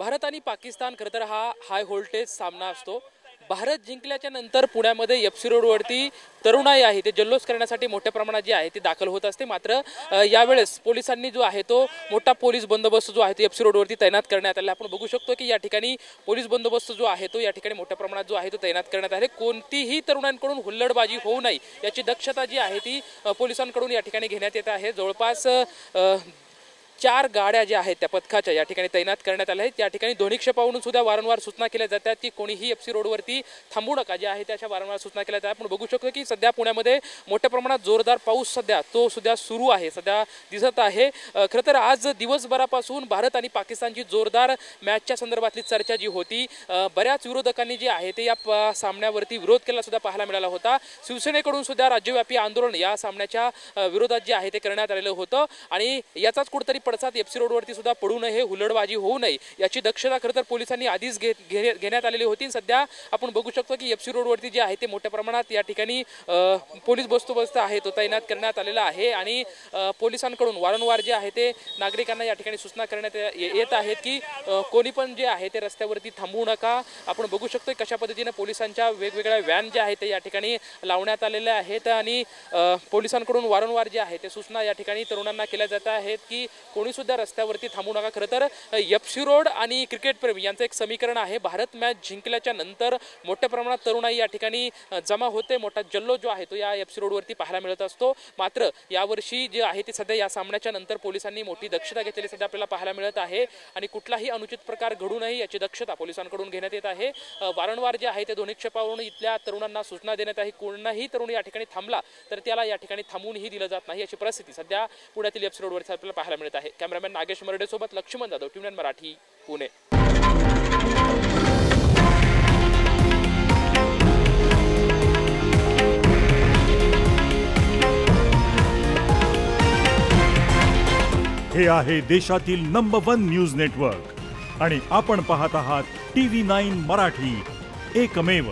भारत आणि पाकिस्तान खरं तर हा हाय व्होल्टेज सामना असतो। भारत जिंकल्याच्या नंतर पुण्यामध्ये एफसी रोडवरती तरुणाई आहे ते जल्लोष करण्यासाठी मोठ्या प्रमाणात जी आहे ती दाखल होत असते। मात्र यावेळेस पोलिसांनी जो आहे तो मोठा पोलीस बंदोबस्त जो आहे तो एफसी रोडवरती तैनात करण्यात आला। आपण बघू शकतो की या ठिकाणी पोलीस बंदोबस्त जो आहे तो या ठिकाणी मोठ्या प्रमाणात जो आहे तो तैनात करण्यात आले। कोणतीही तरुणांकडून हुल्लडबाजी होऊ नये याची दक्षता जी आहे ती पोलिसांकडून या ठिकाणी घेण्यात येत आहे। जवळपास 4 गाड्या ज्या आहेत त्या पथकाच्या या ठिकाणी तैनात करण्यात आल्या आहेत। या ठिकाणी दोन्ही क्षेपावरून सुद्धा वारंवार सूचना केल्या जातात की कोणीही एफसी रोडवरती थांबू नका जे आहे त्याच्या वारंवार सूचना केल्या जातात। आपण बघू शकतो की सध्या पुण्यामध्ये मोठ्या प्रमाणात जोरदार पाऊस सध्या सुरू आहे, सध्या दिसत आहे। खरं तर आज दिवसभरापासून भारत आणि पाकिस्तानची जोरदार मॅचच्या संदर्भातली चर्चा जी होती, बऱ्याच विरोधकांनी जे आहे ते या सामन्यावरती विरोध केला सुद्धा पाहायला मिळाला होता। शिवसेनेकडून सुद्धा राज्यव्यापी आंदोलन या सामन्याच्या विरोधात जे आहे ते करण्यात आलेलं होतं आणि याचाच कुठेतरी पडसाद एफसी रोडवरती सुद्धा पडू नये, हुल्लडबाजी होऊ नये याची दक्षता खरं तर पोलिसांनी आधीच घेण्यात आलेली होती। सध्या आपण बघू शकतो की एफसी रोडवरती जे आहे ते मोठ्या प्रमाणात या ठिकाणी पोलीस बंदोबस्त आहे तो तैनात करण्यात आलेला आहे आणि पोलिसांकडून वारंवार जे आहे ते नागरिकांना या ठिकाणी सूचना करण्यात येत आहेत की कोणी पण जे आहे ते रस्त्यावरती थांबू नका। आपण बघू शकतो कशा पद्धतीने पोलिसांच्या वेगवेगळ्या व्हॅन ज्या आहेत ते या ठिकाणी लावण्यात आलेल्या आहेत आणि पोलिसांकडून वारंवार जे आहे ते सूचना या ठिकाणी तरुणांना केल्या जात आहेत की कोणी सुद्धा रस्त्यावरती थांबू नका। खरं तर एफसी रोड आणि क्रिकेट प्रेमी यांचं एक समीकरण आहे। भारत मॅच जिंकल्याच्या नंतर मोठ्या प्रमाणात तरुणाई या ठिकाणी जमा होते, मोठा जल्लोष जो आहे तो या एफसी रोडवरती पाहायला मिळत असतो। मात्र यावर्षी जे आहे ते सध्या या सामन्याच्या नंतर पोलिसांनी मोठी दक्षता घेतलेली सध्या आपल्याला पाहायला मिळत आहे आणि कुठलाही अनुचित प्रकार घडू नये याची दक्षता पोलिसांकडून घेण्यात येत आहे। वारंवार जे आहे ते दोन्ही क्षेपावरून इथल्या तरुणांना सूचना देण्यात आहे कोणाही तरुण या ठिकाणी थांबला तर त्याला या ठिकाणी थांबूनही दिलं जात नाही अशी परिस्थिती सध्या पुण्यातील एफसी रोडवरती आपल्याला पाहायला मिळत आहे। कॅमेरामॅन नागेश मर्डे सोबत लक्ष्मण जाधव, टीव्ही9 मराठी, पुणे। हे आहे देशातील नंबर 1 न्यूज नेटवर्क आणि आपण पाहत आहात टीव्ही9 मराठी, एकमेव।